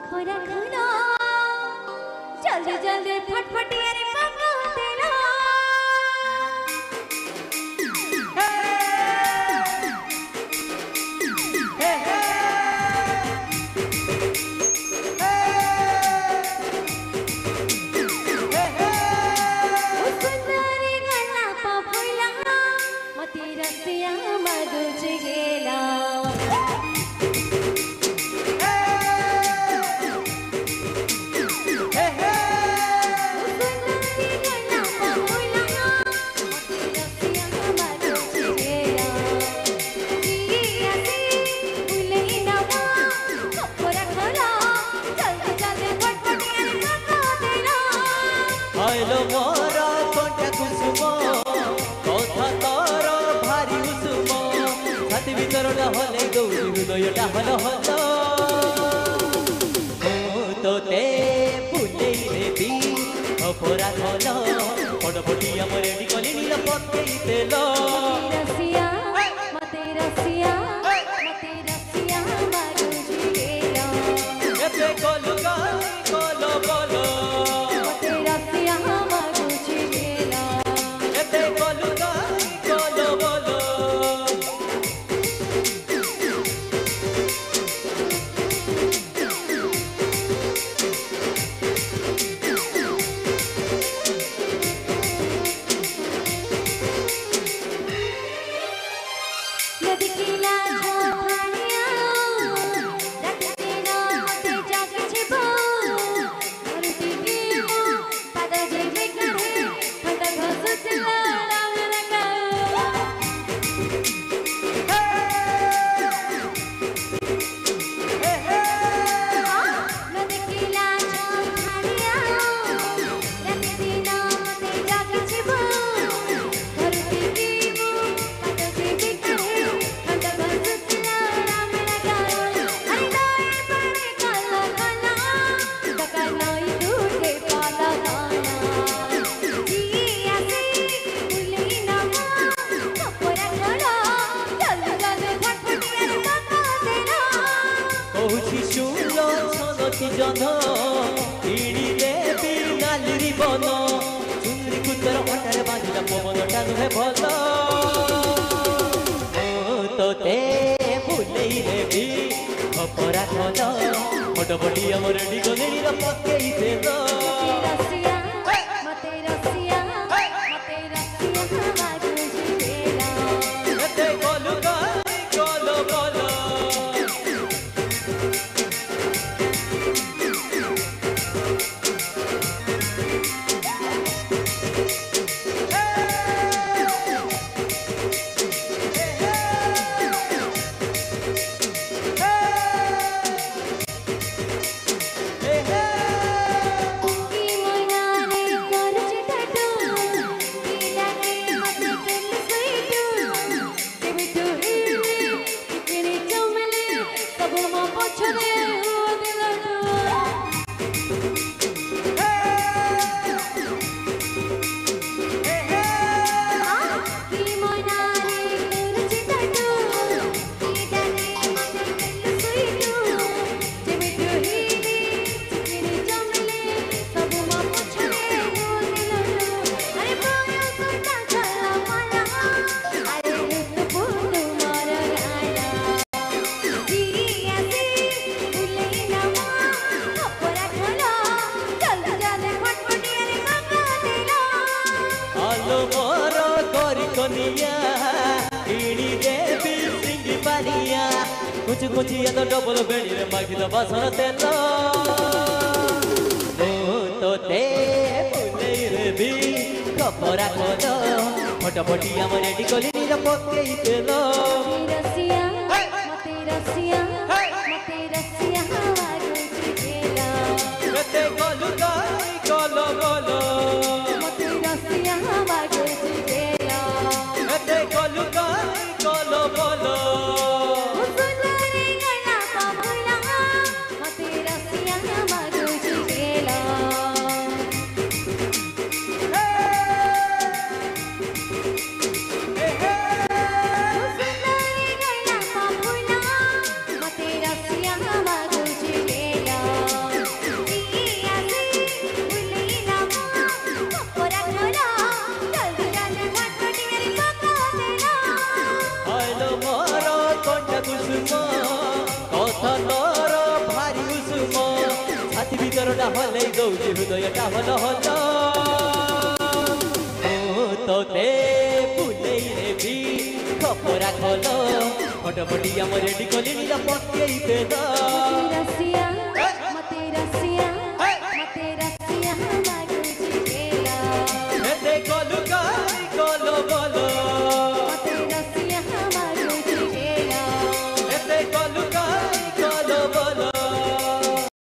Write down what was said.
खपरा खाना जल्दी जल्दी फटफटिया रे पका देना हृदयटा हल हल तोते फुले देवी अपराध हल फटफटी आम रेडी कले नील पकई तेल रसिया मते रसिया मारुजी गेला एते कलु गाई कल बल मते रसिया मारुजी गेला एते कलु गाई कल बल जन किणिले भी नाली बन चुनरी कुतर हटारे बांधिला पवनटा नुहे भल तोते फुलेइले भी खपरा खल फटफटी आम रेडी कले नील पकई तेल कुछ कुछ ये तो डबल बेड़ी रे माखी तो बासन तेल तोते फुले रे भी खपरा खल फटफटी आम रेडी कली नील पकई तेल रसिया मते रसिया मारुजी गेला एते कलु गाई कल बल मते रसिया मारुजी गेला एते कलु गाई कल बल ভিতরটা হলেই দৌড়ি হৃদয়টা হলো হলো তোতে ফুলেই রেবি খবরা খোলো ফটোফটি আমার রেডি করলি নিরাপদ পেল রাশিয়া